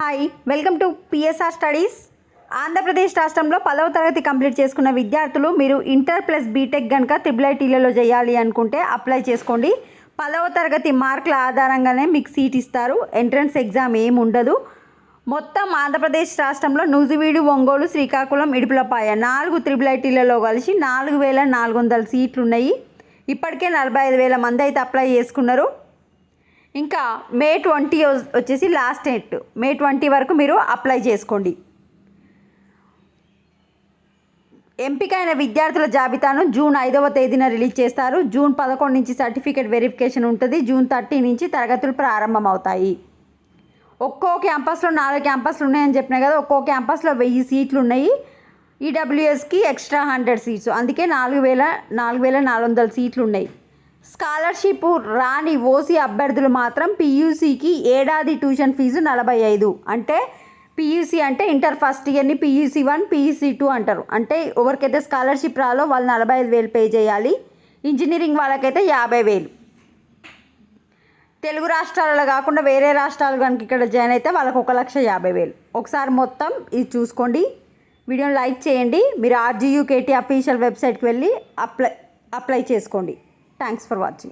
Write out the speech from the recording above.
Hi, welcome to PSR studies. Andhra Pradesh రాష్ట్రంలో 10వ తరగతి కంప్లీట్ చేసుకున్న విద్యార్థులు మీరు ఇంటర్ ప్లస్ బీటెక్ కనుక IIITలలో చేయాలి అనుకుంటే అప్లై చేసుకోండి. 10వ తరగతి మార్కుల ఆధారంగానే మీకు సీట్ ఇస్తారు. ఎంట్రన్స్ ఎగ్జామ్ ఏమి ఉండదు. మొత్తం ఆంధ్రప్రదేశ్ రాష్ట్రంలో నూజివీడు, ఒంగోలు, శ్రీకాకుళం, ఇడుపులపాయ 4 IIITలలో కలిసి 4400 సీట్లు ఉన్నాయి. ఇప్పటికే 45,000 మంది అయితే అప్లై చేసుకున్నారు. ఇంకా మే 20 వచ్చేసి లాస్ట్ డేట్. మే 20 వరకు మీరు అప్లై చేసుకోండి. ఎంపికైన విద్యార్థుల జాబితాను జూన్ 5వ తేదీన రిలీజ్ చేస్తారు. జూన్ 11 నుంచి సర్టిఫికేట్ వెరిఫికేషన్ ఉంటుంది. జూన్ 30 నుంచి తరగతులు ప్రారంభమవుతాయి. ఒక్కో క్యాంపస్లో 4 క్యాంపస్లు ఉన్నాయని చెప్పినా కదా, ఒక్కో క్యాంపస్లో 1000 సీట్లు ఉన్నాయి. ఈడబ్ల్యూఎస్కి ఎక్స్ట్రా 100 సీట్స్, అందుకే 4400 సీట్లు ఉన్నాయి. స్కాలర్షిప్ రాని ఓసీ అభ్యర్థులు మాత్రం పీయూసీకి ఏడాది ట్యూషన్ ఫీజు 45. అంటే పీయూసీ అంటే ఇంటర్ ఫస్ట్ ఇయర్ని పీయూసీ 1, పీయూసీ 2 అంటారు. అంటే ఎవరికైతే స్కాలర్షిప్ రాలో వాళ్ళు 45,000 పే చేయాలి. ఇంజనీరింగ్ వాళ్ళకైతే 50,000. తెలుగు రాష్ట్రాలలో కాకుండా వేరే రాష్ట్రాలు కనుక ఇక్కడ జాయిన్ అయితే వాళ్ళకి 1,50,000. ఒకసారి మొత్తం ఇది చూసుకోండి. వీడియోని లైక్ చేయండి. మీరు RGUKT అఫీషియల్ వెబ్సైట్కి వెళ్ళి అప్లై చేసుకోండి. Thanks for watching.